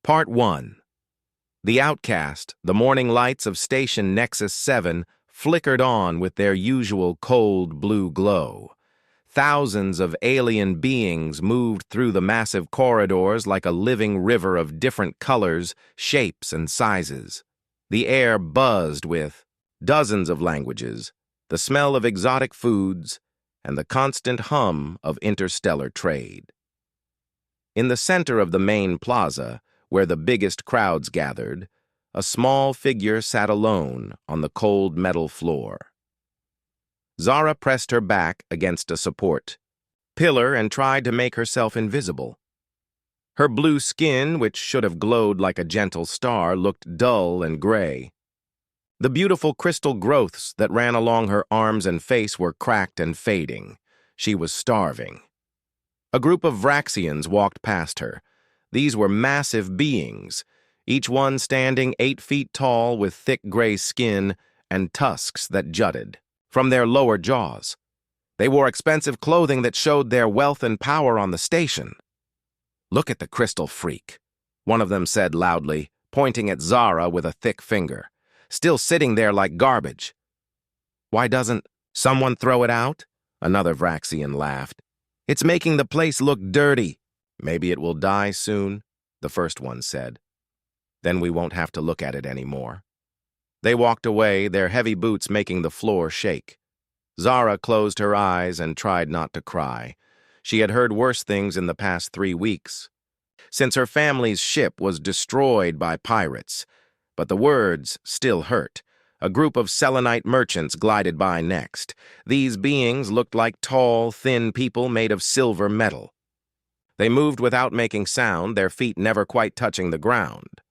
Part 1. The outcast, the morning lights of Station Nexus 7 flickered on with their usual cold blue glow. Thousands of alien beings moved through the massive corridors like a living river of different colors, shapes, and sizes. The air buzzed with dozens of languages, the smell of exotic foods, and the constant hum of interstellar trade. In the center of the main plaza, where the biggest crowds gathered, a small figure sat alone on the cold metal floor. Zara pressed her back against a support pillar and tried to make herself invisible. Her blue skin, which should have glowed like a gentle star, looked dull and gray. The beautiful crystal growths that ran along her arms and face were cracked and fading. She was starving. A group of Vraxians walked past her. These were massive beings, each one standing 8 feet tall with thick gray skin and tusks that jutted from their lower jaws. They wore expensive clothing that showed their wealth and power on the station. "Look at the crystal freak," one of them said loudly, pointing at Zara with a thick finger. "Still sitting there like garbage." "Why doesn't someone throw it out?" Another Vraxian laughed. "It's making the place look dirty." "Maybe it will die soon," the first one said. "Then we won't have to look at it anymore." They walked away, their heavy boots making the floor shake. Zara closed her eyes and tried not to cry. She had heard worse things in the past 3 weeks, since her family's ship was destroyed by pirates. But the words still hurt. A group of selenite merchants glided by next. These beings looked like tall, thin people made of silver metal. They moved without making sound, their feet never quite touching the ground.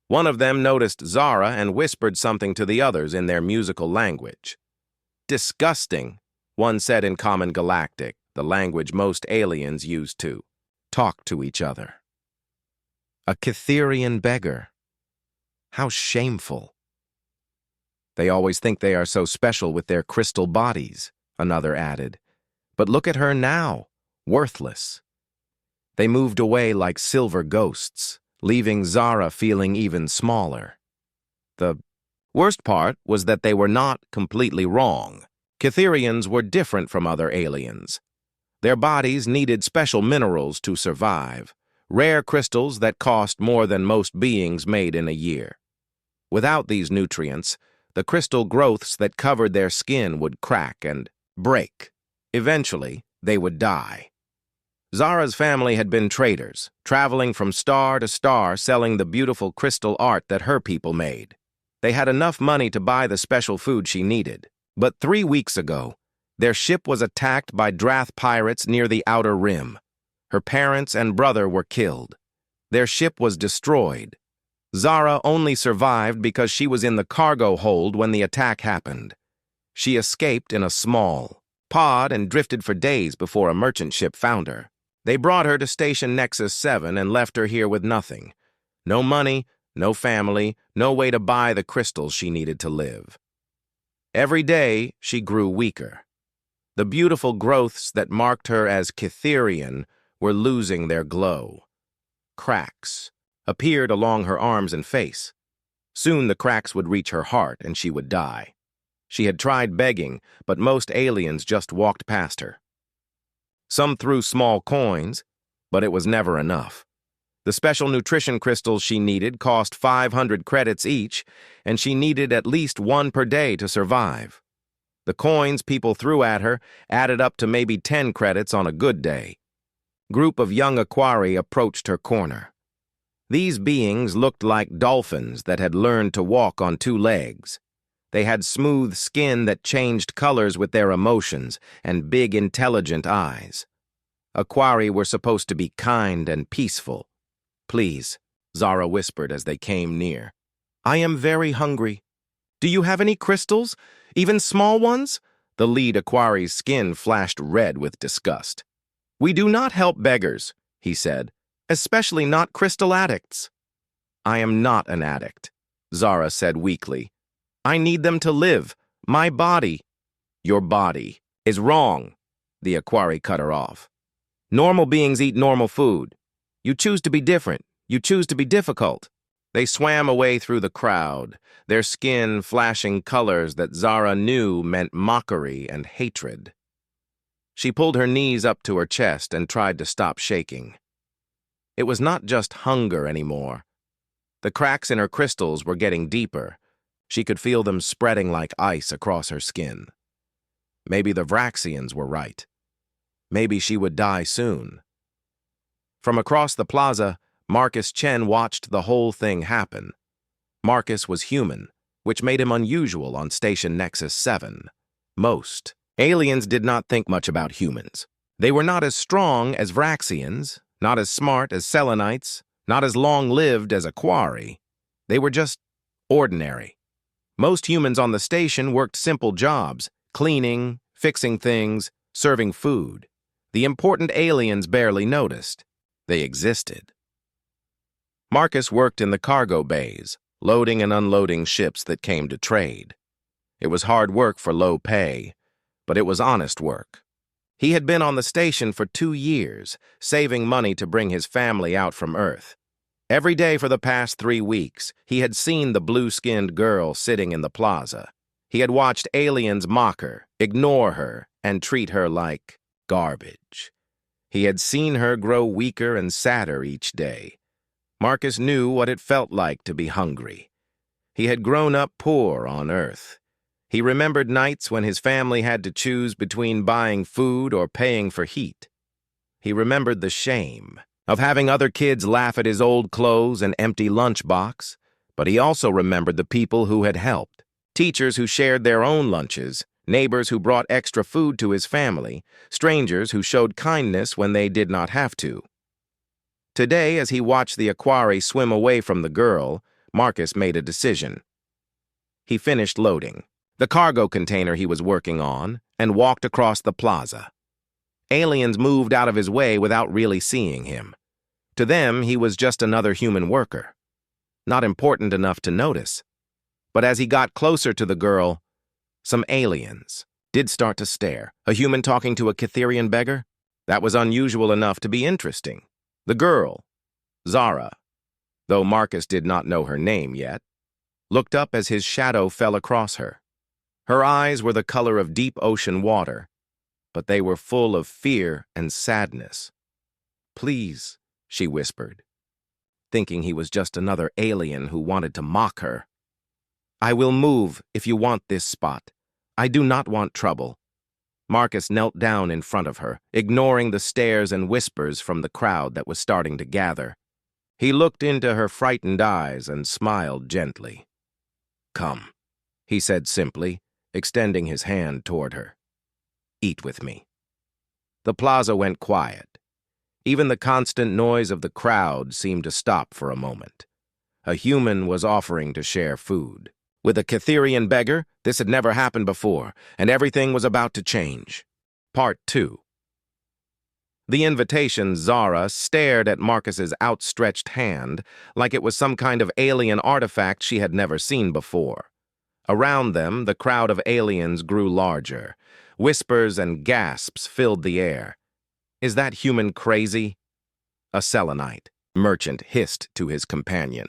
One of them noticed Zara and whispered something to the others in their musical language. "Disgusting," one said in common Galactic, the language most aliens used to talk to each other. "A Cytherian beggar. How shameful." "They always think they are so special with their crystal bodies," another added. "But look at her now, worthless." They moved away like silver ghosts, leaving Zara feeling even smaller. The worst part was that they were not completely wrong. Cytherians were different from other aliens. Their bodies needed special minerals to survive, rare crystals that cost more than most beings made in a year. Without these nutrients, the crystal growths that covered their skin would crack and break. Eventually, they would die. Zara's family had been traders, traveling from star to star selling the beautiful crystal art that her people made. They had enough money to buy the special food she needed. But 3 weeks ago, their ship was attacked by Drath pirates near the Outer Rim. Her parents and brother were killed. Their ship was destroyed. Zara only survived because she was in the cargo hold when the attack happened. She escaped in a small pod and drifted for days before a merchant ship found her. They brought her to Station Nexus 7 and left her here with nothing. No money, no family, no way to buy the crystals she needed to live. Every day, she grew weaker. The beautiful growths that marked her as Cytherian were losing their glow. Cracks appeared along her arms and face. Soon the cracks would reach her heart and she would die. She had tried begging, but most aliens just walked past her. Some threw small coins, but it was never enough. The special nutrition crystals she needed cost 500 credits each, and she needed at least 1 per day to survive. The coins people threw at her added up to maybe 10 credits on a good day. Group of young Aquari approached her corner. These beings looked like dolphins that had learned to walk on 2 legs. They had smooth skin that changed colors with their emotions and big, intelligent eyes. Aquari were supposed to be kind and peaceful. "Please," Zara whispered as they came near. "I am very hungry. Do you have any crystals? Even small ones?" The lead Aquari's skin flashed red with disgust. "We do not help beggars," he said, "especially not crystal addicts." "I am not an addict," Zara said weakly. "I need them to live. My body." "Your body is wrong," the Aquari cut her off. "Normal beings eat normal food. You choose to be different. You choose to be difficult." They swam away through the crowd, their skin flashing colors that Zara knew meant mockery and hatred. She pulled her knees up to her chest and tried to stop shaking. It was not just hunger anymore. The cracks in her crystals were getting deeper. She could feel them spreading like ice across her skin. Maybe the Vraxians were right. Maybe she would die soon. From across the plaza, Marcus Chen watched the whole thing happen. Marcus was human, which made him unusual on Station Nexus 7. Most aliens did not think much about humans. They were not as strong as Vraxians, not as smart as Selenites, not as long-lived as Aquari. They were just ordinary. Most humans on the station worked simple jobs, cleaning, fixing things, serving food. The important aliens barely noticed. They existed. Marcus worked in the cargo bays, loading and unloading ships that came to trade. It was hard work for low pay, but it was honest work. He had been on the station for 2 years, saving money to bring his family out from Earth. Every day for the past 3 weeks, he had seen the blue-skinned girl sitting in the plaza. He had watched aliens mock her, ignore her, and treat her like garbage. He had seen her grow weaker and sadder each day. Marcus knew what it felt like to be hungry. He had grown up poor on Earth. He remembered nights when his family had to choose between buying food or paying for heat. He remembered the shame of having other kids laugh at his old clothes and empty lunchbox, but he also remembered the people who had helped, teachers who shared their own lunches, neighbors who brought extra food to his family, strangers who showed kindness when they did not have to. Today, as he watched the Aquari swim away from the girl, Marcus made a decision. He finished loading the cargo container he was working on and walked across the plaza. Aliens moved out of his way without really seeing him. To them, he was just another human worker, not important enough to notice. But as he got closer to the girl, some aliens did start to stare. A human talking to a Cytherian beggar? That was unusual enough to be interesting. The girl, Zara, though Marcus did not know her name yet, looked up as his shadow fell across her. Her eyes were the color of deep ocean water, but they were full of fear and sadness. "Please," she whispered, thinking he was just another alien who wanted to mock her. "I will move if you want this spot. I do not want trouble." Marcus knelt down in front of her, ignoring the stares and whispers from the crowd that was starting to gather. He looked into her frightened eyes and smiled gently. "Come," he said simply, extending his hand toward her. "Eat with me." The plaza went quiet. Even the constant noise of the crowd seemed to stop for a moment. A human was offering to share food. With a Cytherian beggar, this had never happened before, and everything was about to change. Part 2. The invitation, Zara stared at Marcus's outstretched hand like it was some kind of alien artifact she had never seen before. Around them, the crowd of aliens grew larger. Whispers and gasps filled the air. "Is that human crazy?" A Selenite merchant hissed to his companion.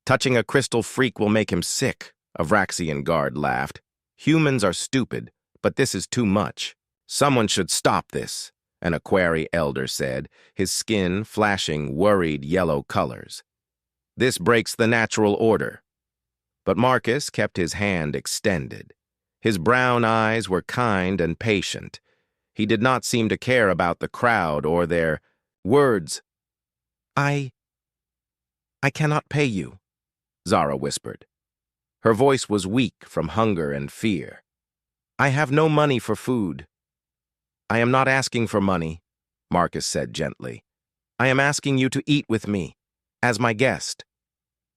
"Touching a crystal freak will make him sick," a Vraxian guard laughed. "Humans are stupid, but this is too much. Someone should stop this," an Aquari elder said, his skin flashing worried yellow colors. "This breaks the natural order." But Marcus kept his hand extended. His brown eyes were kind and patient. He did not seem to care about the crowd or their words. I cannot pay you," Zara whispered. Her voice was weak from hunger and fear. "I have no money for food." "I am not asking for money," Marcus said gently. "I am asking you to eat with me, as my guest."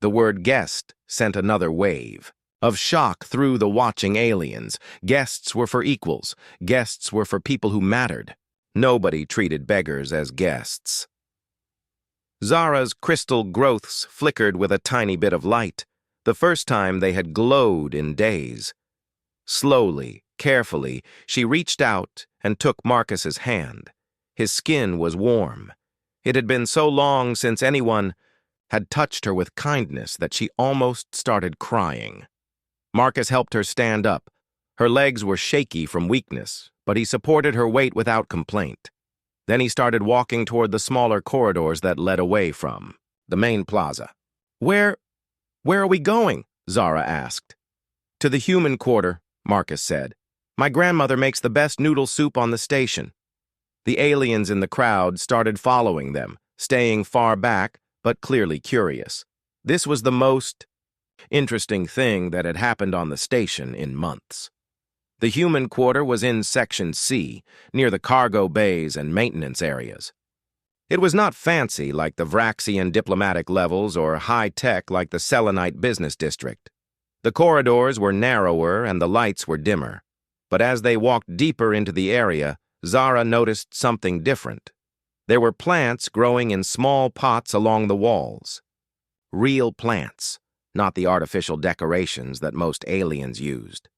The word guest sent another wave of shock through the watching aliens. Guests were for equals. Guests were for people who mattered. Nobody treated beggars as guests. Zara's crystal growths flickered with a tiny bit of light, the first time they had glowed in days. Slowly, carefully, she reached out and took Marcus's hand. His skin was warm. It had been so long since anyone, had touched her with kindness that she almost started crying. Marcus helped her stand up. Her legs were shaky from weakness, but he supported her weight without complaint. Then he started walking toward the smaller corridors that led away from the main plaza. Where are we going? Zara asked. To the human quarter, Marcus said. My grandmother makes the best noodle soup on the station. The aliens in the crowd started following them, staying far back, but clearly curious. This was the most interesting thing that had happened on the station in months. The human quarter was in Section C, near the cargo bays and maintenance areas. It was not fancy like the Vraxian diplomatic levels or high-tech like the Selenite business district. The corridors were narrower and the lights were dimmer. But as they walked deeper into the area, Zara noticed something different. There were plants growing in small pots along the walls. Real plants, not the artificial decorations that most aliens used.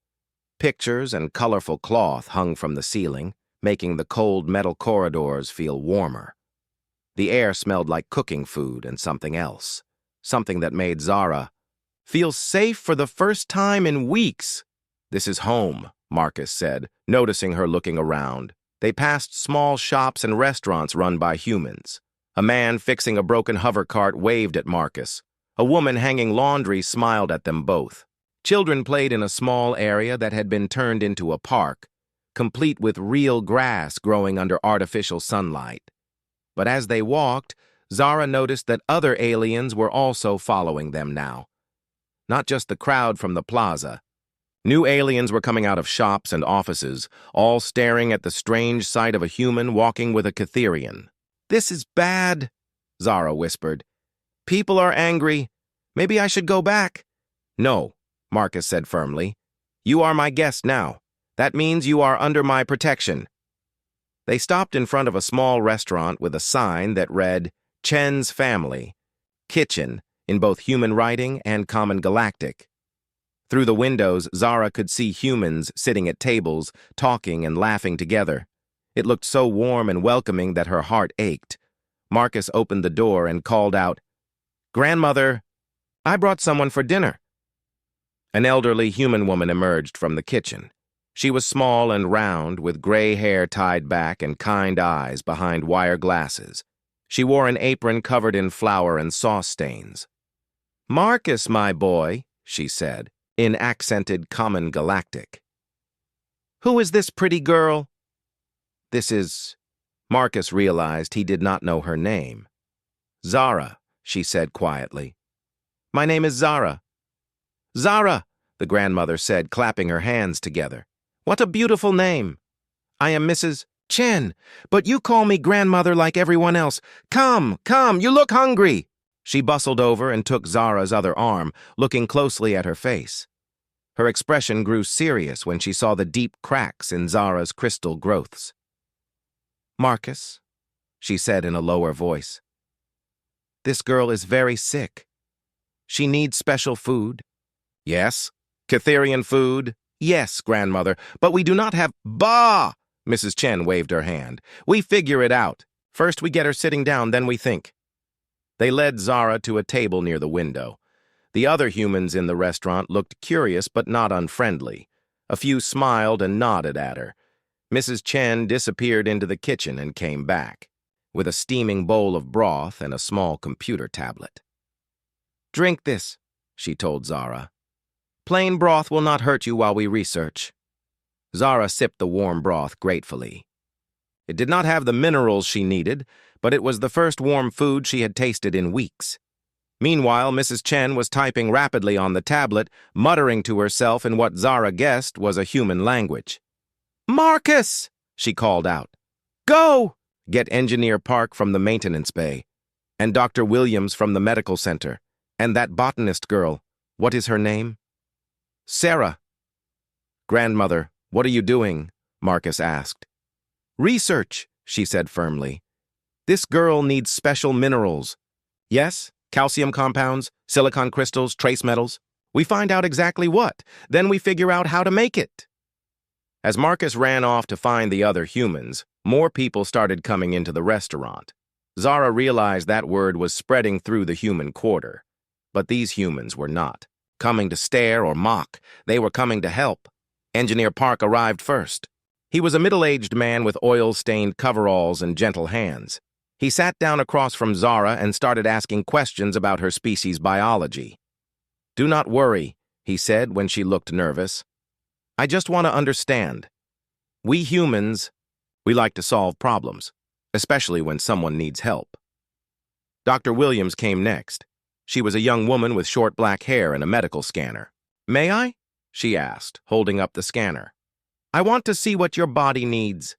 Pictures and colorful cloth hung from the ceiling, making the cold metal corridors feel warmer. The air smelled like cooking food and something else, something that made Zara feel safe for the first time in weeks. This is home, Marcus said, noticing her looking around. They passed small shops and restaurants run by humans. A man fixing a broken hover cart waved at Marcus. A woman hanging laundry smiled at them both. Children played in a small area that had been turned into a park, complete with real grass growing under artificial sunlight. But as they walked, Zara noticed that other aliens were also following them now. Not just the crowd from the plaza. New aliens were coming out of shops and offices, all staring at the strange sight of a human walking with a Catherian. This is bad, Zara whispered. People are angry. Maybe I should go back. No, Marcus said firmly. You are my guest now. That means you are under my protection. They stopped in front of a small restaurant with a sign that read, Chen's Family, Kitchen, in both human writing and common Galactic. Through the windows, Zara could see humans sitting at tables, talking and laughing together. It looked so warm and welcoming that her heart ached. Marcus opened the door and called out, Grandmother, I brought someone for dinner. An elderly human woman emerged from the kitchen. She was small and round, with gray hair tied back and kind eyes behind wire glasses. She wore an apron covered in flour and sauce stains. Marcus, my boy, she said, in accented common Galactic. Who is this pretty girl? This is... Marcus realized he did not know her name. Zara, she said quietly. My name is Zara. Zara, the grandmother said, clapping her hands together. What a beautiful name. I am Mrs. Chen, but you call me grandmother like everyone else. Come, you look hungry. She bustled over and took Zara's other arm, looking closely at her face. Her expression grew serious when she saw the deep cracks in Zara's crystal growths. Marcus, she said in a lower voice. This girl is very sick. She needs special food. Yes, Catherian food. Yes, grandmother, but we do not have... Bah! Mrs. Chen waved her hand. We figure it out. First we get her sitting down, then we think. They led Zara to a table near the window. The other humans in the restaurant looked curious but not unfriendly. A few smiled and nodded at her. Mrs. Chen disappeared into the kitchen and came back, with a steaming bowl of broth and a small computer tablet. Drink this, she told Zara. Plain broth will not hurt you while we research. Zara sipped the warm broth gratefully. It did not have the minerals she needed, but it was the first warm food she had tasted in weeks. Meanwhile, Mrs. Chen was typing rapidly on the tablet, muttering to herself in what Zara guessed was a human language. Marcus, she called out. Go! Get Engineer Park from the maintenance bay, and Dr. Williams from the medical center, and that botanist girl. What is her name? Sarah. Grandmother, what are you doing? Marcus asked. Research, she said firmly. This girl needs special minerals. Yes, calcium compounds, silicon crystals, trace metals. We find out exactly what, then we figure out how to make it. As Marcus ran off to find the other humans, more people started coming into the restaurant. Zara realized that word was spreading through the human quarter. But these humans were not coming to stare or mock. They were coming to help. Engineer Park arrived first. He was a middle-aged man with oil-stained coveralls and gentle hands. He sat down across from Zara and started asking questions about her species' biology. "Do not worry," he said when she looked nervous. "I just want to understand. We humans, we like to solve problems, especially when someone needs help." Dr. Williams came next. She was a young woman with short black hair and a medical scanner. "May I?" she asked, holding up the scanner. "I want to see what your body needs."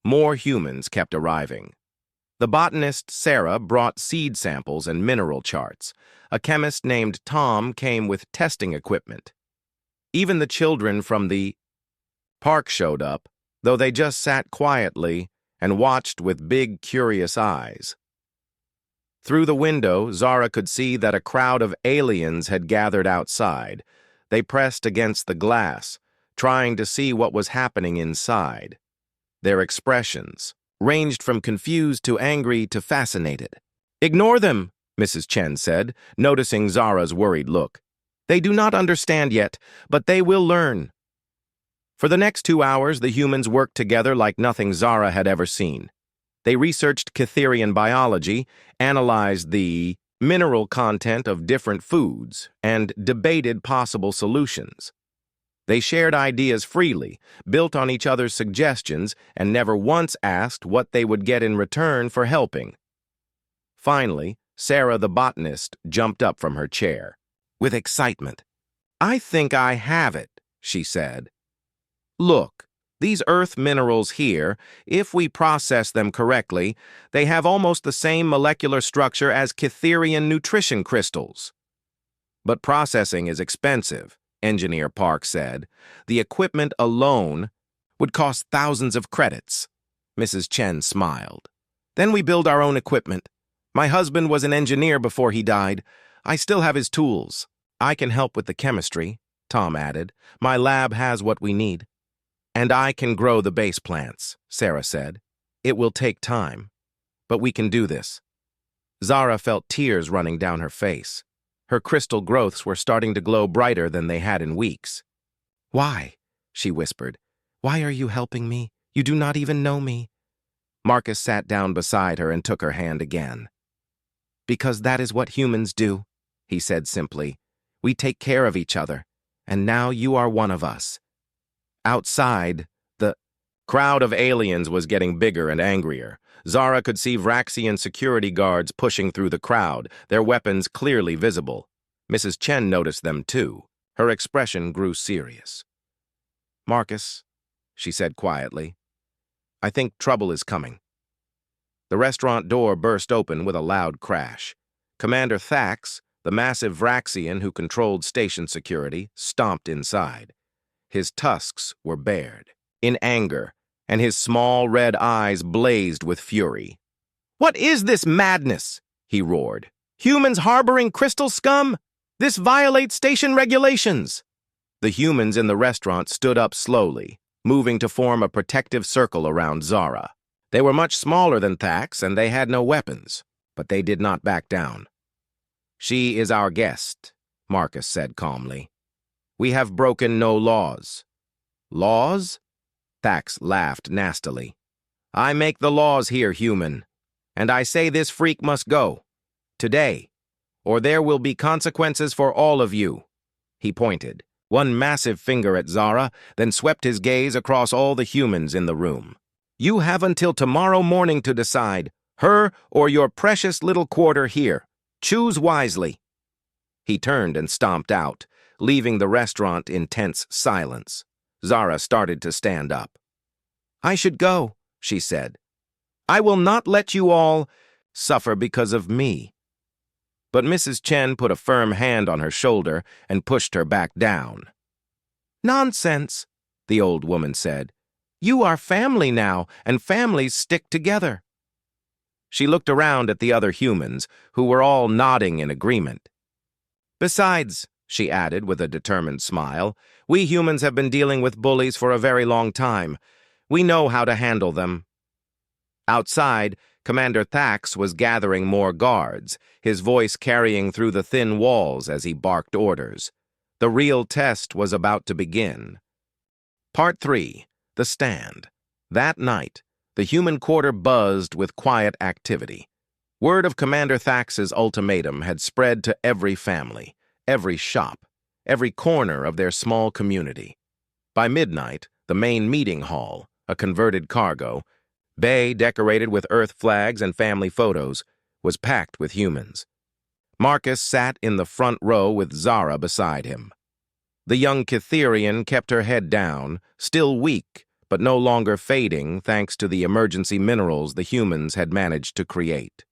More humans kept arriving. The botanist Sarah brought seed samples and mineral charts. A chemist named Tom came with testing equipment. Even the children from the park showed up, though they just sat quietly and watched with big, curious eyes. Through the window, Zara could see that a crowd of aliens had gathered outside. They pressed against the glass, trying to see what was happening inside. Their expressions ranged from confused to angry to fascinated. "Ignore them," Mrs. Chen said, noticing Zara's worried look. "They do not understand yet, but they will learn." For the next 2 hours, the humans worked together like nothing Zara had ever seen. They researched Cytherian biology, analyzed the mineral content of different foods, and debated possible solutions. They shared ideas freely, built on each other's suggestions, and never once asked what they would get in return for helping. Finally, Sarah the botanist jumped up from her chair. With excitement, "I think I have it," she said. "Look, these earth minerals here, if we process them correctly, they have almost the same molecular structure as Cytherian nutrition crystals. But processing is expensive," Engineer Park said. "The equipment alone would cost thousands of credits." Mrs. Chen smiled. "Then we build our own equipment. My husband was an engineer before he died. I still have his tools. I can help with the chemistry," Tom added. "My lab has what we need." "And I can grow the base plants," Sarah said. "It will take time, but we can do this." Zara felt tears running down her face. Her crystal growths were starting to glow brighter than they had in weeks. "Why?" she whispered. "Why are you helping me? You do not even know me." Marcus sat down beside her and took her hand again. "Because that is what humans do," he said simply. "We take care of each other, and now you are one of us." Outside, the crowd of aliens was getting bigger and angrier. Zara could see Vraxian security guards pushing through the crowd, their weapons clearly visible. Mrs. Chen noticed them too. Her expression grew serious. "Marcus," she said quietly, "I think trouble is coming." The restaurant door burst open with a loud crash. Commander Thax, the massive Vraxian who controlled station security, stomped inside. His tusks were bared in anger, and his small red eyes blazed with fury. "What is this madness?" he roared. "Humans harboring crystal scum? This violates station regulations." The humans in the restaurant stood up slowly, moving to form a protective circle around Zara. They were much smaller than Thax, and they had no weapons, but they did not back down. "She is our guest," Marcus said calmly. "We have broken no laws." "Laws?" Thax laughed nastily. "I make the laws here, human. And I say this freak must go. Today. Or there will be consequences for all of you." He pointed, one massive finger at Zara, then swept his gaze across all the humans in the room. "You have until tomorrow morning to decide, her or your precious little quarter here. Choose wisely." He turned and stomped out, leaving the restaurant in tense silence. Zara started to stand up. "I should go," she said. "I will not let you all suffer because of me." But Mrs. Chen put a firm hand on her shoulder and pushed her back down. "Nonsense," the old woman said. "You are family now, and families stick together." She looked around at the other humans, who were all nodding in agreement. "Besides," she added with a determined smile, "we humans have been dealing with bullies for a very long time. We know how to handle them." Outside, Commander Thax was gathering more guards, his voice carrying through the thin walls as he barked orders. The real test was about to begin. Part 3. The Stand. That night, the human quarter buzzed with quiet activity. Word of Commander Thax's ultimatum had spread to every family, every shop, every corner of their small community. By midnight, the main meeting hall, a converted cargo, bay decorated with Earth flags and family photos, was packed with humans. Marcus sat in the front row with Zara beside him. The young Cytherian kept her head down, still weak, but no longer fading thanks to the emergency minerals the humans had managed to create.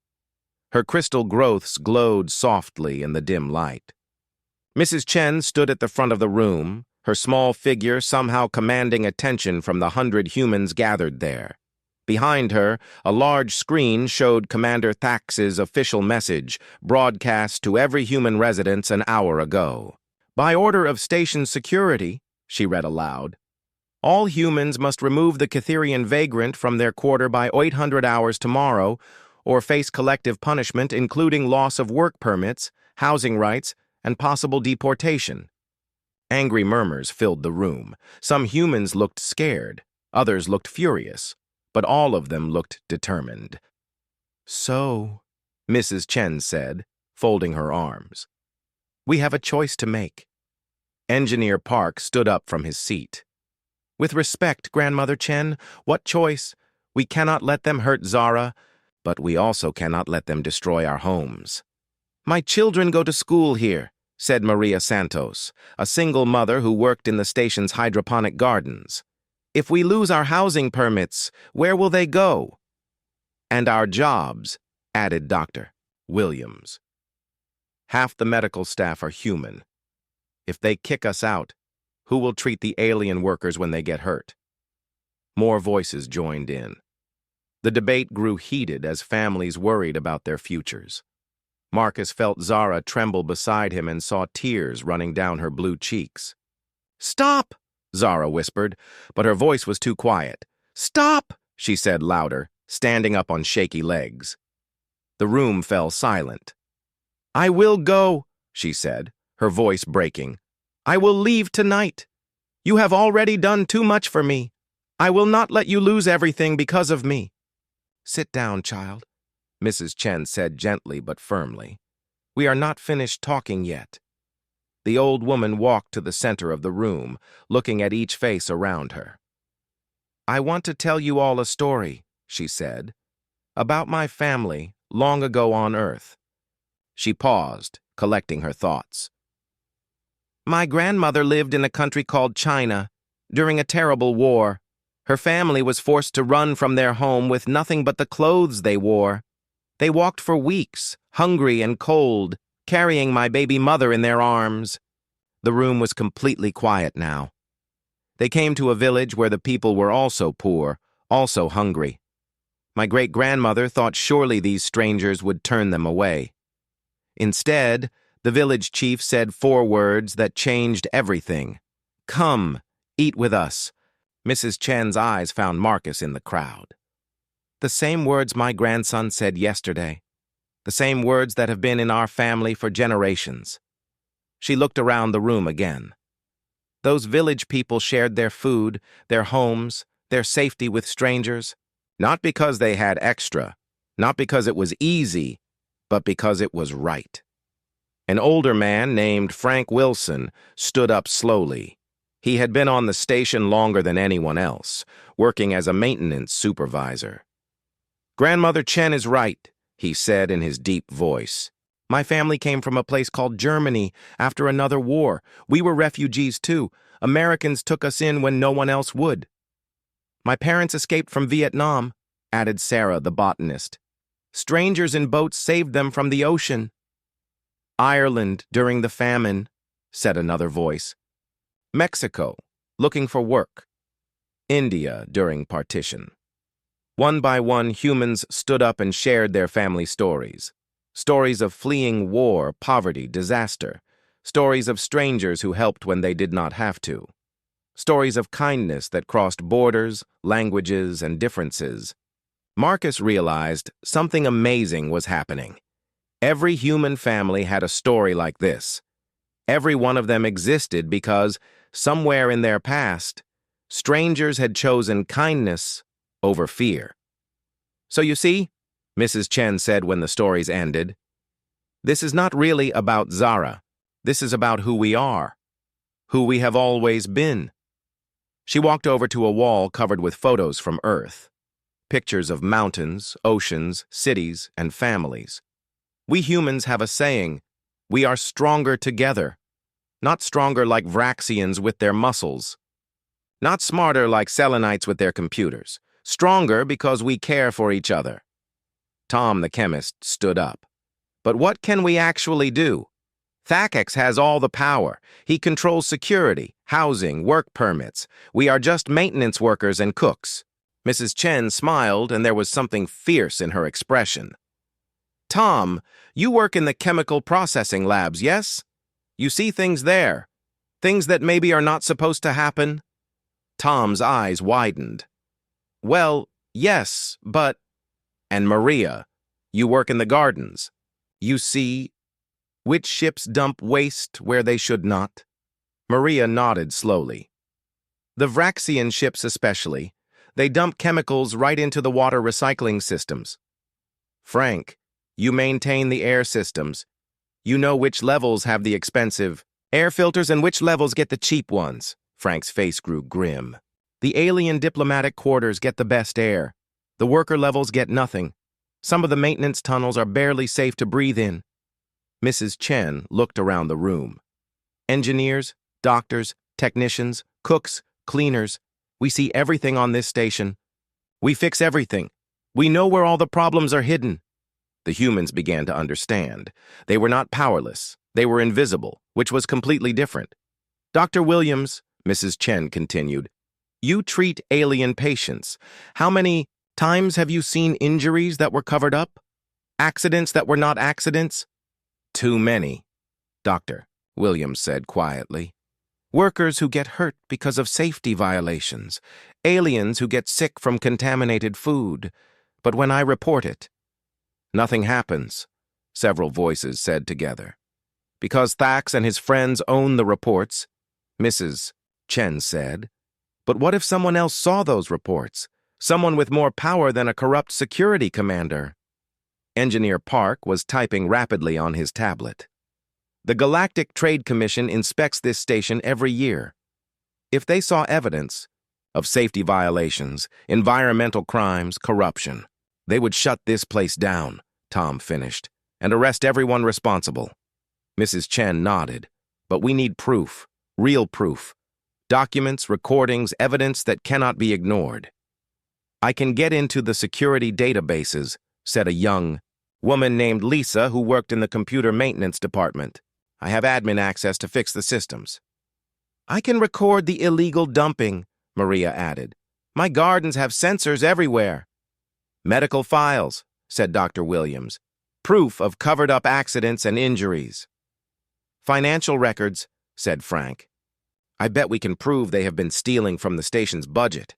Her crystal growths glowed softly in the dim light. Mrs. Chen stood at the front of the room, her small figure somehow commanding attention from the 100 humans gathered there. Behind her, a large screen showed Commander Thax's official message, broadcast to every human residence an hour ago. By order of station security, she read aloud, all humans must remove the Cytherian vagrant from their quarter by 800 hours tomorrow, or face collective punishment including loss of work permits, housing rights, and possible deportation. Angry murmurs filled the room. Some humans looked scared, others looked furious, but all of them looked determined. So, Mrs. Chen said, folding her arms, we have a choice to make. Engineer Park stood up from his seat. With respect, Grandmother Chen, what choice? We cannot let them hurt Zara, but we also cannot let them destroy our homes. My children go to school here, said Maria Santos, a single mother who worked in the station's hydroponic gardens. If we lose our housing permits, where will they go? And our jobs, added Dr. Williams. Half the medical staff are human. If they kick us out, who will treat the alien workers when they get hurt? More voices joined in. The debate grew heated as families worried about their futures. Marcus felt Zara tremble beside him and saw tears running down her blue cheeks. Stop, Zara whispered, but her voice was too quiet. Stop, she said louder, standing up on shaky legs. The room fell silent. I will go, she said, her voice breaking. I will leave tonight. You have already done too much for me. I will not let you lose everything because of me. Sit down, child, Mrs. Chen said gently but firmly. We are not finished talking yet. The old woman walked to the center of the room, looking at each face around her. I want to tell you all a story, she said, about my family long ago on Earth. She paused, collecting her thoughts. My grandmother lived in a country called China during a terrible war. Her family was forced to run from their home with nothing but the clothes they wore. They walked for weeks, hungry and cold, carrying my baby mother in their arms. The room was completely quiet now. They came to a village where the people were also poor, also hungry. My great-grandmother thought surely these strangers would turn them away. Instead, the village chief said 4 words that changed everything. Come, eat with us. Mrs. Chen's eyes found Marcus in the crowd. The same words my grandson said yesterday. The same words that have been in our family for generations. She looked around the room again. Those village people shared their food, their homes, their safety with strangers, not because they had extra, not because it was easy, but because it was right. An older man named Frank Wilson stood up slowly. He had been on the station longer than anyone else, working as a maintenance supervisor. Grandmother Chen is right, he said in his deep voice. My family came from a place called Germany after another war. We were refugees too. Americans took us in when no one else would. My parents escaped from Vietnam, added Sarah, the botanist. Strangers in boats saved them from the ocean. Ireland during the famine, said another voice. Mexico, looking for work. India during partition. One by one, humans stood up and shared their family stories. Stories of fleeing war, poverty, disaster. Stories of strangers who helped when they did not have to. Stories of kindness that crossed borders, languages, and differences. Marcus realized something amazing was happening. Every human family had a story like this. Every one of them existed because, somewhere in their past, strangers had chosen kindness over fear. So you see, Mrs. Chen said when the stories ended, this is not really about Zara. This is about who we are, who we have always been. She walked over to a wall covered with photos from Earth. Pictures of mountains, oceans, cities, and families. We humans have a saying, we are stronger together. Not stronger like Vraxians with their muscles. Not smarter like Selenites with their computers. Stronger because we care for each other. Tom, the chemist, stood up. But what can we actually do? Thakex has all the power. He controls security, housing, work permits. We are just maintenance workers and cooks. Mrs. Chen smiled, and there was something fierce in her expression. Tom, you work in the chemical processing labs, yes? You see things there. Things that maybe are not supposed to happen? Tom's eyes widened. Well, yes, but... And Maria, you work in the gardens. You see which ships dump waste where they should not? Maria nodded slowly. The Vraxian ships especially. They dump chemicals right into the water recycling systems. Frank, you maintain the air systems. You know which levels have the expensive air filters and which levels get the cheap ones. Frank's face grew grim. The alien diplomatic quarters get the best air. The worker levels get nothing. Some of the maintenance tunnels are barely safe to breathe in. Mrs. Chen looked around the room. Engineers, doctors, technicians, cooks, cleaners. We see everything on this station. We fix everything. We know where all the problems are hidden. The humans began to understand. They were not powerless. They were invisible, which was completely different. Dr. Williams, Mrs. Chen continued, you treat alien patients. How many times have you seen injuries that were covered up? Accidents that were not accidents? Too many, Dr. Williams said quietly. Workers who get hurt because of safety violations. Aliens who get sick from contaminated food. But when I report it, nothing happens, several voices said together. Because Thax and his friends own the reports, Mrs. Chen said. But what if someone else saw those reports? Someone with more power than a corrupt security commander? Engineer Park was typing rapidly on his tablet. The Galactic Trade Commission inspects this station every year. If they saw evidence of safety violations, environmental crimes, corruption, they would shut this place down, Tom finished, and arrest everyone responsible. Mrs. Chen nodded. But we need proof, real proof. Documents, recordings, evidence that cannot be ignored. I can get into the security databases, said a young woman named Lisa who worked in the computer maintenance department. I have admin access to fix the systems. I can record the illegal dumping, Maria added. My gardens have sensors everywhere. Medical files, said Dr. Williams. Proof of covered-up accidents and injuries. Financial records, said Frank. I bet we can prove they have been stealing from the station's budget.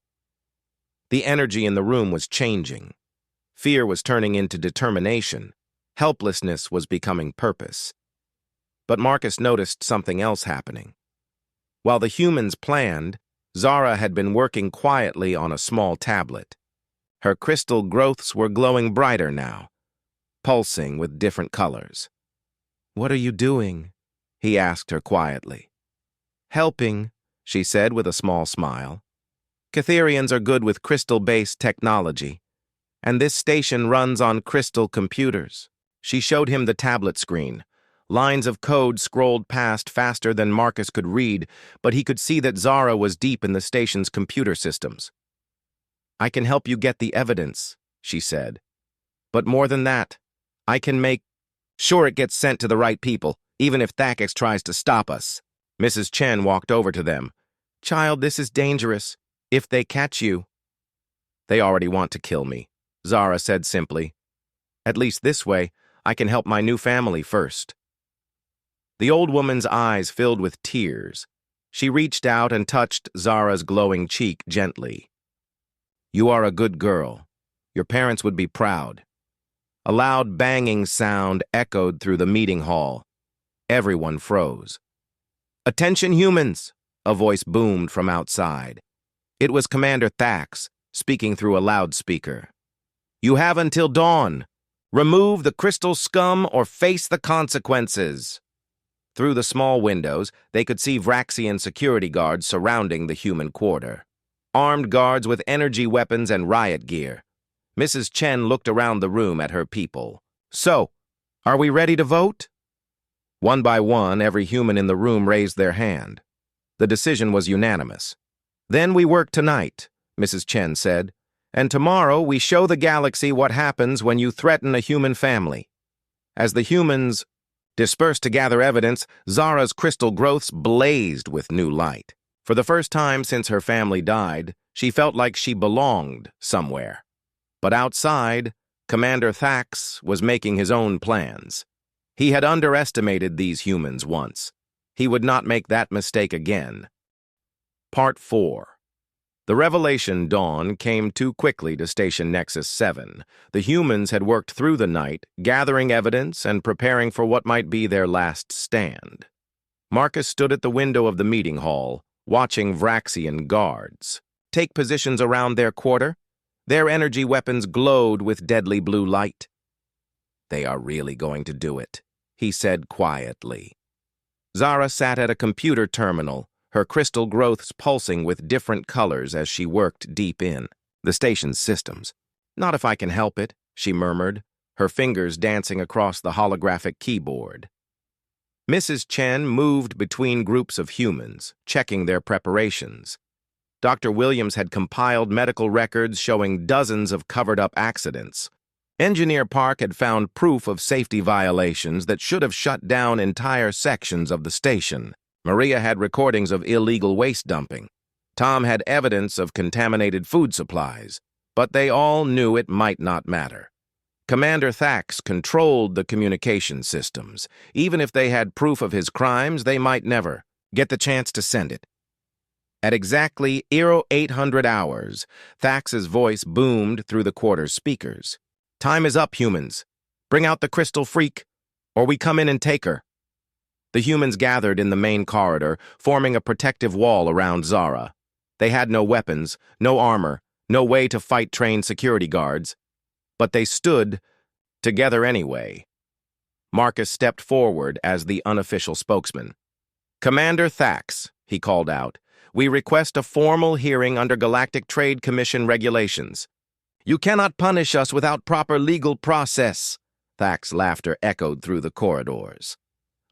The energy in the room was changing. Fear was turning into determination. Helplessness was becoming purpose. But Marcus noticed something else happening. While the humans planned, Zara had been working quietly on a small tablet. Her crystal growths were glowing brighter now, pulsing with different colors. What are you doing? He asked her quietly. Helping, she said with a small smile. Catherians are good with crystal-based technology, and this station runs on crystal computers. She showed him the tablet screen. Lines of code scrolled past faster than Marcus could read, but he could see that Zara was deep in the station's computer systems. I can help you get the evidence, she said. But more than that, I can make sure it gets sent to the right people, even if Thakex tries to stop us. Mrs. Chen walked over to them. Child, this is dangerous. If they catch you. They already want to kill me, Zara said simply. At least this way, I can help my new family first. The old woman's eyes filled with tears. She reached out and touched Zara's glowing cheek gently. You are a good girl. Your parents would be proud. A loud banging sound echoed through the meeting hall. Everyone froze. "Attention, humans!" a voice boomed from outside. It was Commander Thax, speaking through a loudspeaker. "You have until dawn. Remove the crystal scum or face the consequences." Through the small windows, they could see Vraxian security guards surrounding the human quarter. Armed guards with energy weapons and riot gear. Mrs. Chen looked around the room at her people. "So, are we ready to vote?" One by one, every human in the room raised their hand. The decision was unanimous. "Then we work tonight," Mrs. Chen said, "and tomorrow we show the galaxy what happens when you threaten a human family." As the humans dispersed to gather evidence, Zara's crystal growths blazed with new light. For the first time since her family died, she felt like she belonged somewhere. But outside, Commander Thax was making his own plans. He had underestimated these humans once. He would not make that mistake again. Part 4. The revelation dawn came too quickly to Station Nexus 7. The humans had worked through the night, gathering evidence and preparing for what might be their last stand. Marcus stood at the window of the meeting hall, watching Vraxian guards take positions around their quarter. Their energy weapons glowed with deadly blue light. "They are really going to do it," he said quietly. Zara sat at a computer terminal, her crystal growths pulsing with different colors as she worked deep in the station's systems. "Not if I can help it," she murmured, her fingers dancing across the holographic keyboard. Mrs. Chen moved between groups of humans, checking their preparations. Dr. Williams had compiled medical records showing dozens of covered-up accidents. Engineer Park had found proof of safety violations that should have shut down entire sections of the station. Maria had recordings of illegal waste dumping. Tom had evidence of contaminated food supplies, but they all knew it might not matter. Commander Thax controlled the communication systems. Even if they had proof of his crimes, they might never get the chance to send it. At exactly 0800 hours, Thax's voice boomed through the quarter's speakers. "Time is up, humans. Bring out the crystal freak, or we come in and take her." The humans gathered in the main corridor, forming a protective wall around Zara. They had no weapons, no armor, no way to fight trained security guards. But they stood together anyway. Marcus stepped forward as the unofficial spokesman. "Commander Thax," he called out, "we request a formal hearing under Galactic Trade Commission regulations. You cannot punish us without proper legal process." Thax's laughter echoed through the corridors.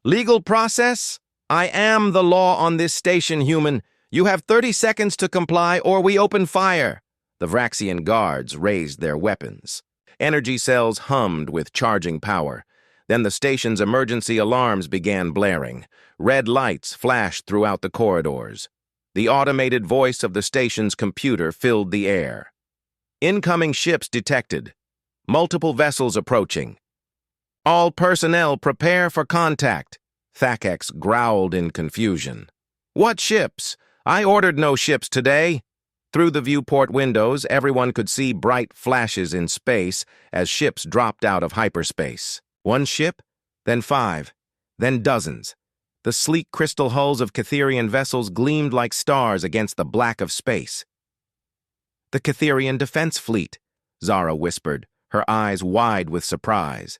"Legal process? I am the law on this station, human. You have 30 seconds to comply or we open fire." The Vraxian guards raised their weapons. Energy cells hummed with charging power. Then the station's emergency alarms began blaring. Red lights flashed throughout the corridors. The automated voice of the station's computer filled the air. "Incoming ships detected. Multiple vessels approaching. All personnel prepare for contact." Thax growled in confusion. "What ships? I ordered no ships today." Through the viewport windows, everyone could see bright flashes in space as ships dropped out of hyperspace. One ship, then 5, then dozens. The sleek crystal hulls of Catherian vessels gleamed like stars against the black of space. "The Catherian Defense Fleet," Zara whispered, her eyes wide with surprise.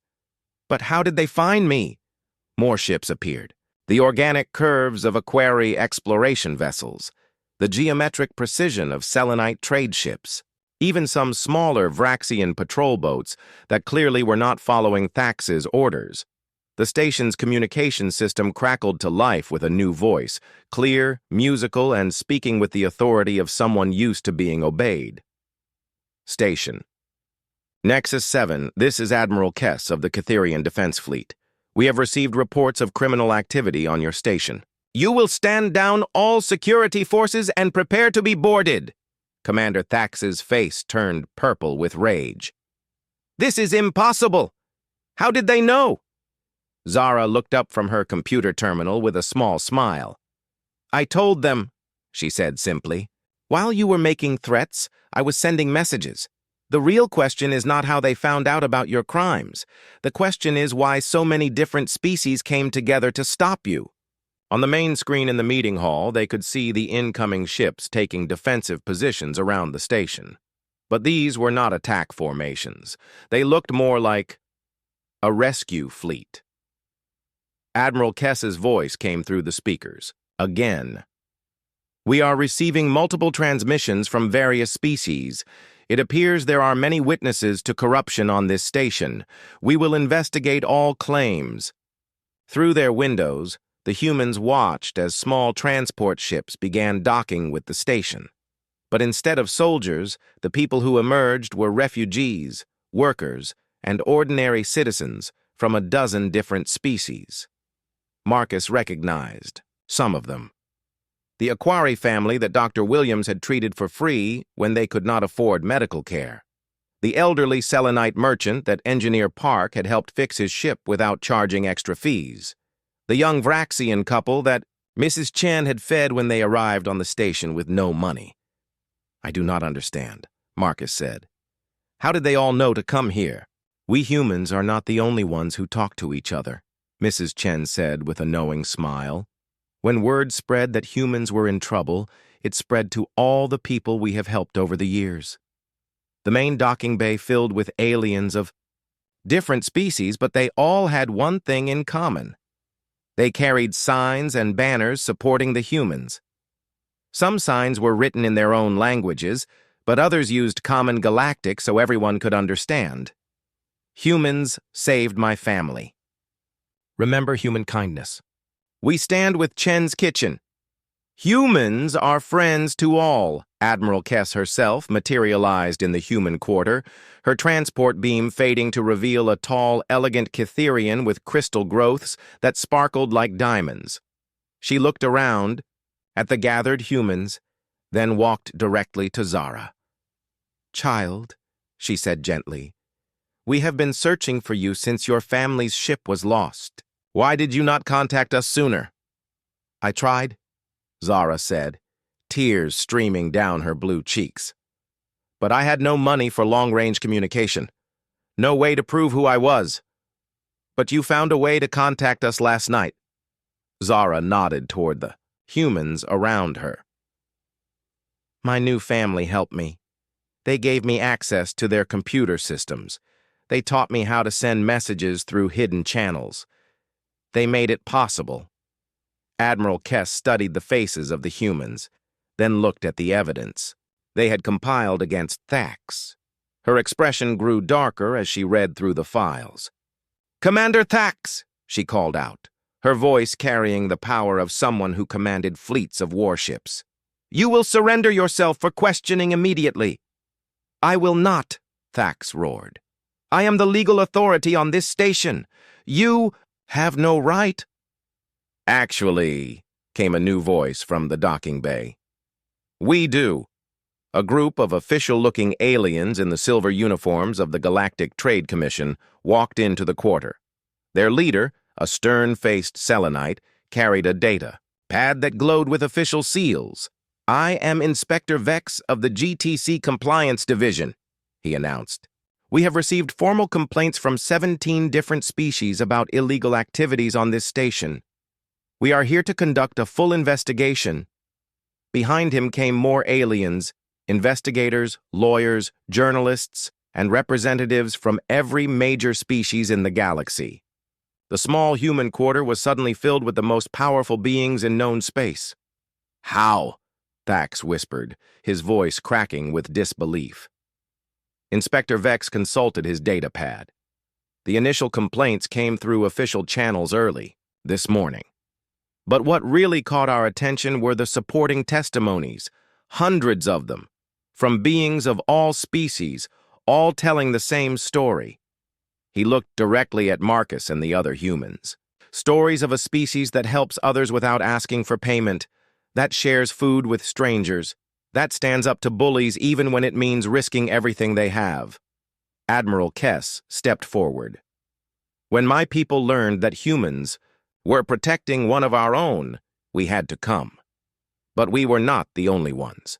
"But how did they find me?" More ships appeared. The organic curves of Aquari exploration vessels, the geometric precision of selenite trade ships, even some smaller Vraxian patrol boats that clearly were not following Thax's orders. The station's communication system crackled to life with a new voice, clear, musical, and speaking with the authority of someone used to being obeyed. Station. Nexus 7, this is Admiral Kess of the Catherian Defense Fleet. We have received reports of criminal activity on your station. You will stand down all security forces and prepare to be boarded. Commander Thax's face turned purple with rage. This is impossible. How did they know? Zara looked up from her computer terminal with a small smile. I told them, she said simply. While you were making threats, I was sending messages. The real question is not how they found out about your crimes. The question is why so many different species came together to stop you. On the main screen in the meeting hall, they could see the incoming ships taking defensive positions around the station. But these were not attack formations. They looked more like a rescue fleet. Admiral Kess's voice came through the speakers. Again. We are receiving multiple transmissions from various species. It appears there are many witnesses to corruption on this station. We will investigate all claims. Through their windows, the humans watched as small transport ships began docking with the station. But instead of soldiers, the people who emerged were refugees, workers, and ordinary citizens from a dozen different species. Marcus recognized some of them. The Aquari family that Dr. Williams had treated for free when they could not afford medical care. The elderly Selenite merchant that Engineer Park had helped fix his ship without charging extra fees. The young Vraxian couple that Mrs. Chen had fed when they arrived on the station with no money. I do not understand, Marcus said. How did they all know to come here? We humans are not the only ones who talk to each other, Mrs. Chen said with a knowing smile. When word spread that humans were in trouble, it spread to all the people we have helped over the years. The main docking bay filled with aliens of different species, but they all had one thing in common. They carried signs and banners supporting the humans. Some signs were written in their own languages, but others used common Galactic so everyone could understand. Humans saved my family. Remember human kindness. We stand with Chen's kitchen. Humans are friends to all. Admiral Kess herself materialized in the human quarter, her transport beam fading to reveal a tall, elegant Cytherian with crystal growths that sparkled like diamonds. She looked around at the gathered humans, then walked directly to Zara. Child, she said gently, we have been searching for you since your family's ship was lost. Why did you not contact us sooner? I tried, Zara said, tears streaming down her blue cheeks. But I had no money for long-range communication. No way to prove who I was. But you found a way to contact us last night. Zara nodded toward the humans around her. My new family helped me. They gave me access to their computer systems. They taught me how to send messages through hidden channels. They made it possible. Admiral Kess studied the faces of the humans, then looked at the evidence. They had compiled against Thax. Her expression grew darker as she read through the files. Commander Thax, she called out, her voice carrying the power of someone who commanded fleets of warships. You will surrender yourself for questioning immediately. I will not, Thax roared. I am the legal authority on this station. You have no right. Actually, came a new voice from the docking bay. We do. A group of official-looking aliens in the silver uniforms of the Galactic Trade Commission walked into the quarter. Their leader, a stern-faced Selenite, carried a data pad that glowed with official seals. I am Inspector Vex of the GTC Compliance Division, he announced. We have received formal complaints from 17 different species about illegal activities on this station. We are here to conduct a full investigation. Behind him came more aliens, investigators, lawyers, journalists, and representatives from every major species in the galaxy. The small human quarter was suddenly filled with the most powerful beings in known space. How? Thax whispered, his voice cracking with disbelief. Inspector Vex consulted his data pad. The initial complaints came through official channels early, this morning. But what really caught our attention were the supporting testimonies, hundreds of them, from beings of all species, all telling the same story. He looked directly at Marcus and the other humans. Stories of a species that helps others without asking for payment, that shares food with strangers, that stands up to bullies even when it means risking everything they have. Admiral Kess stepped forward. When my people learned that humans were protecting one of our own, we had to come. But we were not the only ones.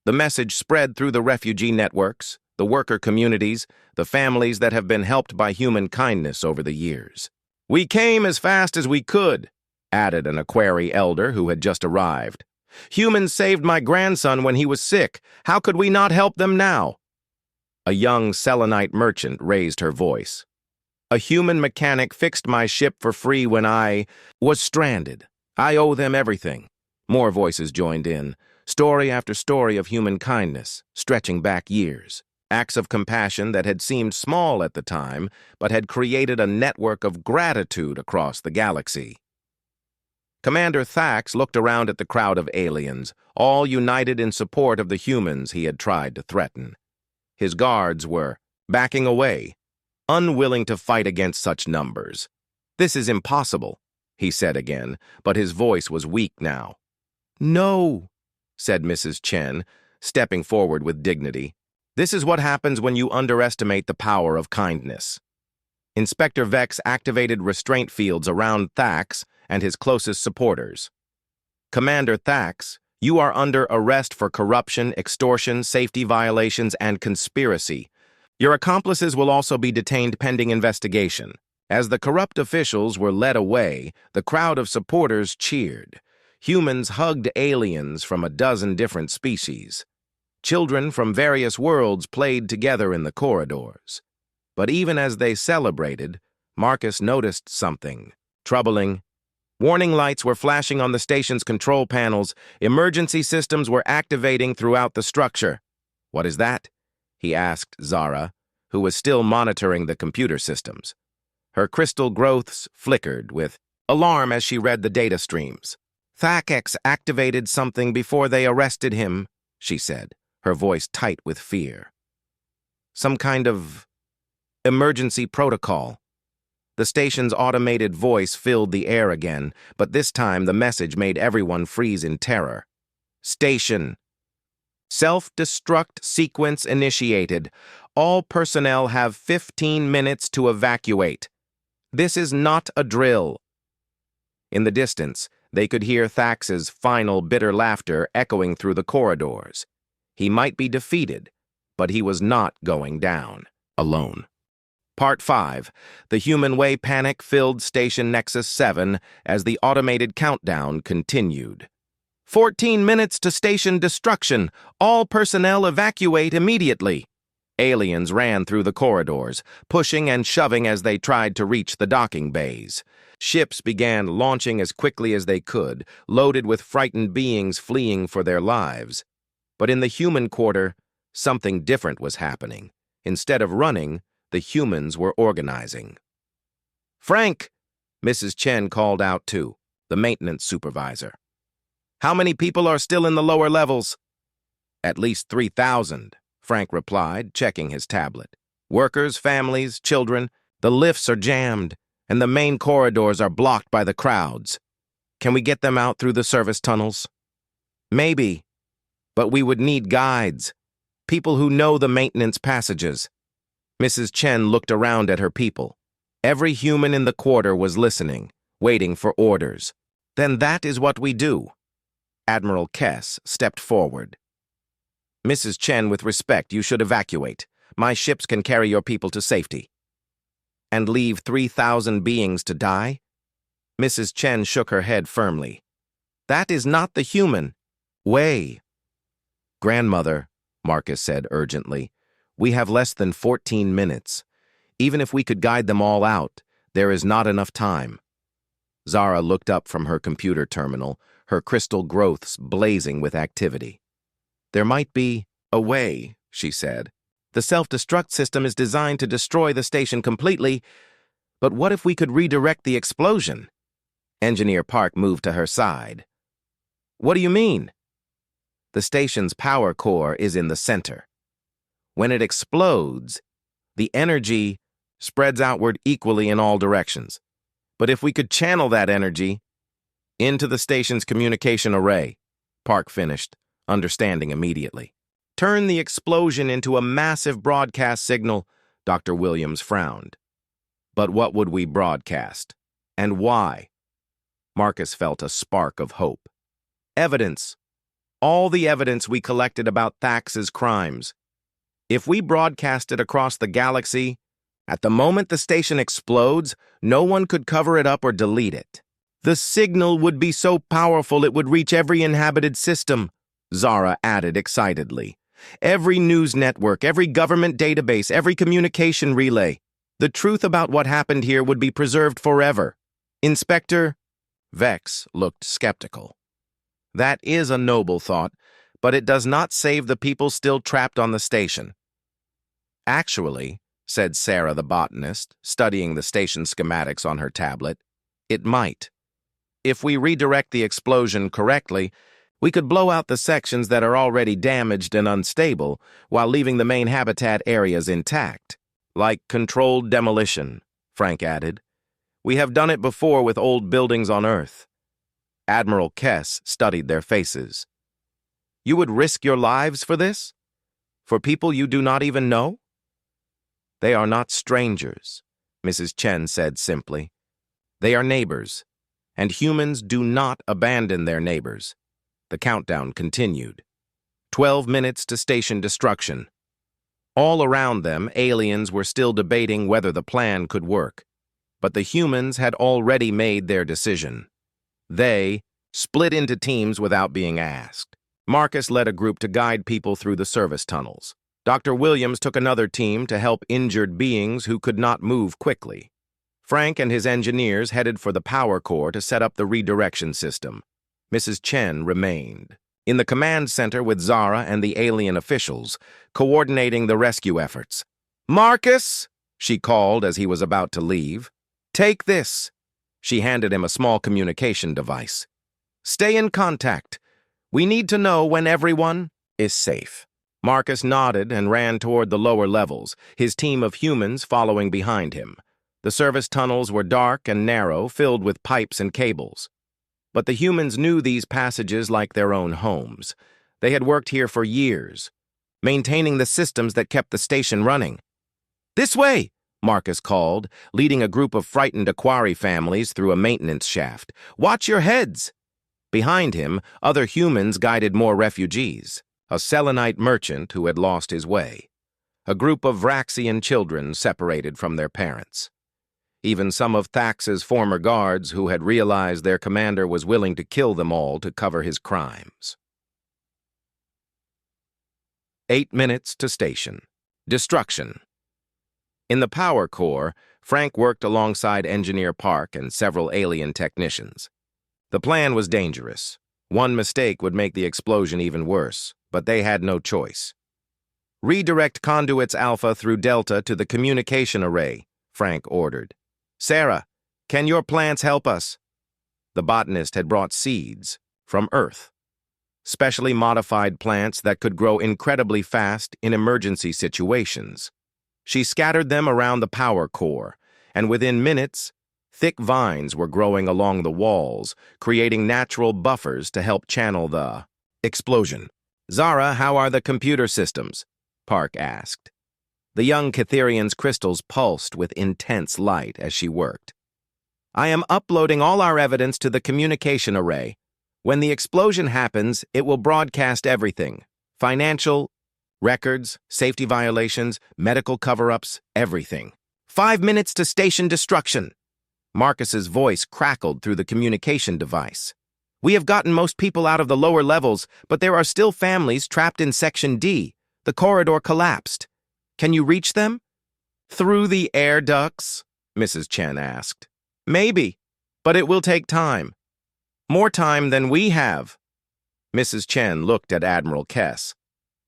The message spread through the refugee networks, the worker communities, the families that have been helped by human kindness over the years. "We came as fast as we could," added an Aquari elder who had just arrived. "Humans saved my grandson when he was sick. How could we not help them now?" A young Selenite merchant raised her voice. "A human mechanic fixed my ship for free when I was stranded. I owe them everything." More voices joined in, story after story of human kindness, stretching back years. Acts of compassion that had seemed small at the time, but had created a network of gratitude across the galaxy. Commander Thax looked around at the crowd of aliens, all united in support of the humans he had tried to threaten. His guards were backing away, unwilling to fight against such numbers. "This is impossible," he said again, but his voice was weak now. "No," said Mrs. Chen, stepping forward with dignity. "This is what happens when you underestimate the power of kindness." Inspector Vex activated restraint fields around Thax and his closest supporters. "Commander Thax, you are under arrest for corruption, extortion, safety violations, and conspiracy. Your accomplices will also be detained pending investigation." As the corrupt officials were led away, the crowd of supporters cheered. Humans hugged aliens from a dozen different species. Children from various worlds played together in the corridors. But even as they celebrated, Marcus noticed something troubling. Warning lights were flashing on the station's control panels. Emergency systems were activating throughout the structure. "What is that?" he asked Zara, who was still monitoring the computer systems. Her crystal growths flickered with alarm as she read the data streams. "Thax activated something before they arrested him," she said, her voice tight with fear. "Some kind of emergency protocol." The station's automated voice filled the air again, but this time the message made everyone freeze in terror. "Station. Self-destruct sequence initiated. All personnel have 15 minutes to evacuate. This is not a drill." In the distance, they could hear Thax's final bitter laughter echoing through the corridors. He might be defeated, but he was not going down alone. Part 5. The human way panic filled Station Nexus 7 as the automated countdown continued. 14 minutes to station destruction. All personnel evacuate immediately." Aliens ran through the corridors, pushing and shoving as they tried to reach the docking bays. Ships began launching as quickly as they could, loaded with frightened beings fleeing for their lives. But in the human quarter, something different was happening. Instead of running, the humans were organizing. "Frank!" Mrs. Chen called out to the maintenance supervisor. "How many people are still in the lower levels?" "At least 3,000, Frank replied, checking his tablet. "Workers, families, children. The lifts are jammed, and the main corridors are blocked by the crowds. Can we get them out through the service tunnels?" "Maybe, but we would need guides, people who know the maintenance passages." Mrs. Chen looked around at her people. Every human in the quarter was listening, waiting for orders. "Then that is what we do." Admiral Kess stepped forward. "Mrs. Chen, with respect, you should evacuate. My ships can carry your people to safety." "And leave 3,000 beings to die?" Mrs. Chen shook her head firmly. "That is not the human way." "Grandmother," Marcus said urgently, "we have less than 14 minutes. Even if we could guide them all out, there is not enough time." Zara looked up from her computer terminal, her crystal growths blazing with activity. "There might be a way," she said. "The self-destruct system is designed to destroy the station completely, but what if we could redirect the explosion?" Engineer Park moved to her side. "What do you mean?" "The station's power core is in the center. When it explodes, the energy spreads outward equally in all directions. But if we could channel that energy into the station's communication array," Park finished, understanding immediately. "Turn the explosion into a massive broadcast signal," Dr. Williams frowned. "But what would we broadcast? And why?" Marcus felt a spark of hope. "Evidence. All the evidence we collected about Thax's crimes. If we broadcast it across the galaxy, at the moment the station explodes, no one could cover it up or delete it. The signal would be so powerful it would reach every inhabited system, Zara added excitedly. Every news network, every government database, every communication relay. The truth about what happened here would be preserved forever. Inspector Vex looked skeptical. That is a noble thought, but it does not save the people still trapped on the station. Actually, said Sarah the botanist, studying the station schematics on her tablet, it might. If we redirect the explosion correctly, we could blow out the sections that are already damaged and unstable while leaving the main habitat areas intact. Like controlled demolition, Frank added. We have done it before with old buildings on Earth. Admiral Kess studied their faces. You would risk your lives for this? For people you do not even know? They are not strangers, Mrs. Chen said simply. They are neighbors, and humans do not abandon their neighbors. The countdown continued. 12 minutes to station destruction. All around them, aliens were still debating whether the plan could work. But the humans had already made their decision. They split into teams without being asked. Marcus led a group to guide people through the service tunnels. Dr. Williams took another team to help injured beings who could not move quickly. Frank and his engineers headed for the power core to set up the redirection system. Mrs. Chen remained in the command center with Zara and the alien officials, coordinating the rescue efforts. Marcus, she called as he was about to leave. Take this. She handed him a small communication device. Stay in contact. We need to know when everyone is safe. Marcus nodded and ran toward the lower levels, his team of humans following behind him. The service tunnels were dark and narrow, filled with pipes and cables. But the humans knew these passages like their own homes. They had worked here for years, maintaining the systems that kept the station running. This way, Marcus called, leading a group of frightened Aquari families through a maintenance shaft. Watch your heads! Behind him, other humans guided more refugees, a Selenite merchant who had lost his way, a group of Vraxian children separated from their parents. Even some of Thax's former guards who had realized their commander was willing to kill them all to cover his crimes. 8 minutes to station. Destruction. In the power core, Frank worked alongside Engineer Park and several alien technicians. The plan was dangerous. One mistake would make the explosion even worse, but they had no choice. Redirect conduits Alpha through Delta to the communication array, Frank ordered. Sarah, can your plants help us? The botanist had brought seeds from Earth, specially modified plants that could grow incredibly fast in emergency situations. She scattered them around the power core, and within minutes, thick vines were growing along the walls, creating natural buffers to help channel the explosion. Zara, how are the computer systems? Park asked. The young Catherian's crystals pulsed with intense light as she worked. I am uploading all our evidence to the communication array. When the explosion happens, it will broadcast everything. Financial, records, safety violations, medical cover-ups, everything. 5 minutes to station destruction. Marcus's voice crackled through the communication device. We have gotten most people out of the lower levels, but there are still families trapped in Section D. The corridor collapsed. Can you reach them? Through the air ducts? Mrs. Chen asked. Maybe, but it will take time. More time than we have. Mrs. Chen looked at Admiral Kess.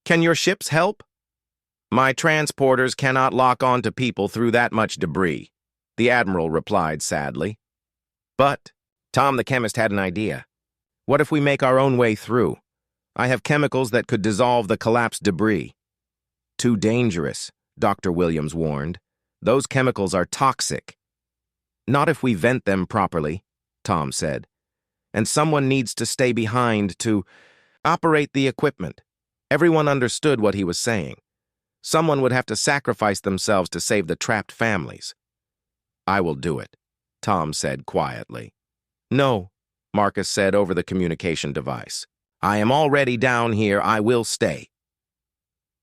Can your ships help? My transporters cannot lock on to people through that much debris, the Admiral replied sadly. But Tom the chemist had an idea. What if we make our own way through? I have chemicals that could dissolve the collapsed debris. Too dangerous, Dr. Williams warned. Those chemicals are toxic. Not if we vent them properly, Tom said. And someone needs to stay behind to operate the equipment. Everyone understood what he was saying. Someone would have to sacrifice themselves to save the trapped families. I will do it, Tom said quietly. No, Marcus said over the communication device. I am already down here. I will stay.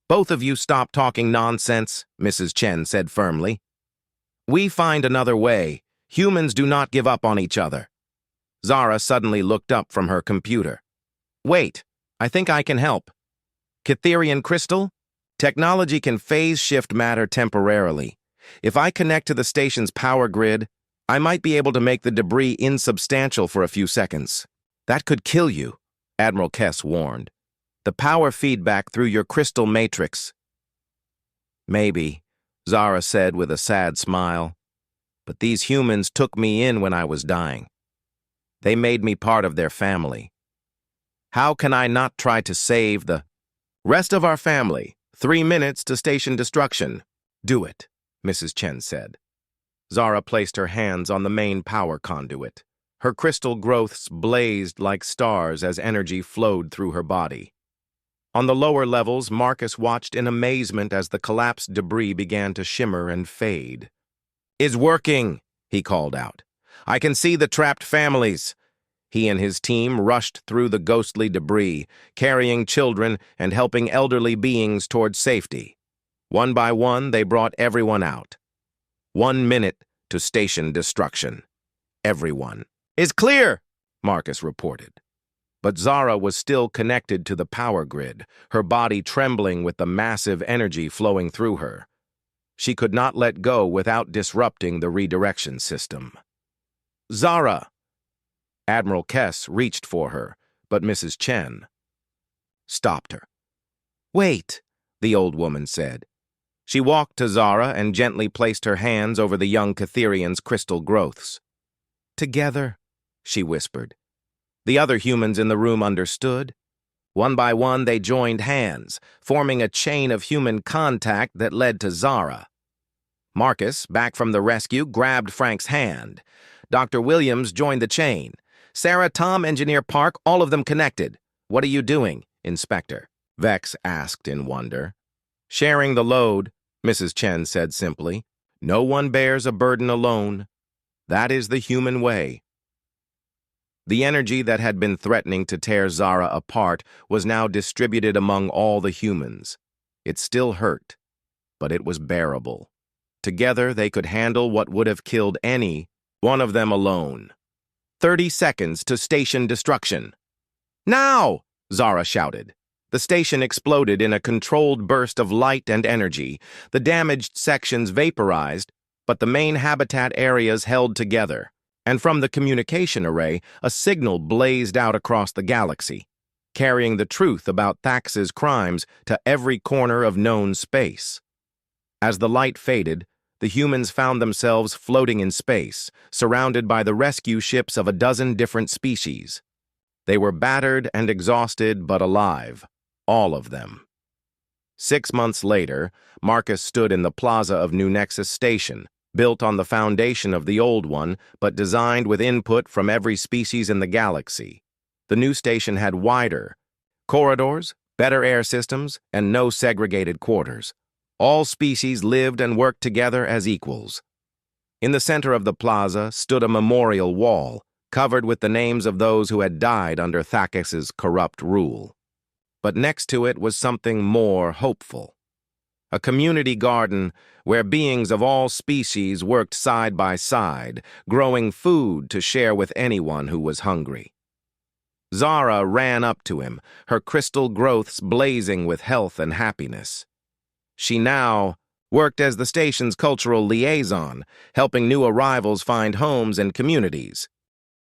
Both of you stop talking nonsense, Mrs. Chen said firmly. We find another way. Humans do not give up on each other. Zara suddenly looked up from her computer. Wait, I think I can help. Cytherian crystal? Technology can phase shift matter temporarily. If I connect to the station's power grid, I might be able to make the debris insubstantial for a few seconds. That could kill you, Admiral Kess warned. The power feedback through your crystal matrix. Maybe, Zara said with a sad smile. But these humans took me in when I was dying. They made me part of their family. How can I not try to save the rest of our family? 3 minutes to station destruction. Do it, Mrs. Chen said. Zara placed her hands on the main power conduit. Her crystal growths blazed like stars as energy flowed through her body. On the lower levels, Marcus watched in amazement as the collapsed debris began to shimmer and fade. It's working, he called out. I can see the trapped families. He and his team rushed through the ghostly debris, carrying children and helping elderly beings towards safety. One by one, they brought everyone out. 1 minute to station destruction. Everyone is clear, Marcus reported. But Zara was still connected to the power grid, her body trembling with the massive energy flowing through her. She could not let go without disrupting the redirection system. Zara! Admiral Kess reached for her, but Mrs. Chen stopped her. Wait, the old woman said. She walked to Zara and gently placed her hands over the young Cytherian's crystal growths. Together, she whispered. The other humans in the room understood. One by one, they joined hands, forming a chain of human contact that led to Zara. Marcus, back from the rescue, grabbed Frank's hand. Dr. Williams joined the chain. Sarah, Tom, Engineer Park, all of them connected. What are you doing, Inspector? Vex asked in wonder. Sharing the load, Mrs. Chen said simply. No one bears a burden alone. That is the human way. The energy that had been threatening to tear Zara apart was now distributed among all the humans. It still hurt, but it was bearable. Together, they could handle what would have killed any one of them alone. 30 seconds to station destruction. Now! Zara shouted. The station exploded in a controlled burst of light and energy. The damaged sections vaporized, but the main habitat areas held together. And from the communication array, a signal blazed out across the galaxy, carrying the truth about Thax's crimes to every corner of known space. As the light faded, the humans found themselves floating in space, surrounded by the rescue ships of a dozen different species. They were battered and exhausted, but alive, all of them. 6 months later, Marcus stood in the plaza of New Nexus Station, built on the foundation of the old one, but designed with input from every species in the galaxy. The new station had wider corridors, better air systems, and no segregated quarters. All species lived and worked together as equals. In the center of the plaza stood a memorial wall, covered with the names of those who had died under Thax's corrupt rule. But next to it was something more hopeful. A community garden where beings of all species worked side by side, growing food to share with anyone who was hungry. Zara ran up to him, her crystal growths blazing with health and happiness. She now worked as the station's cultural liaison, helping new arrivals find homes and communities.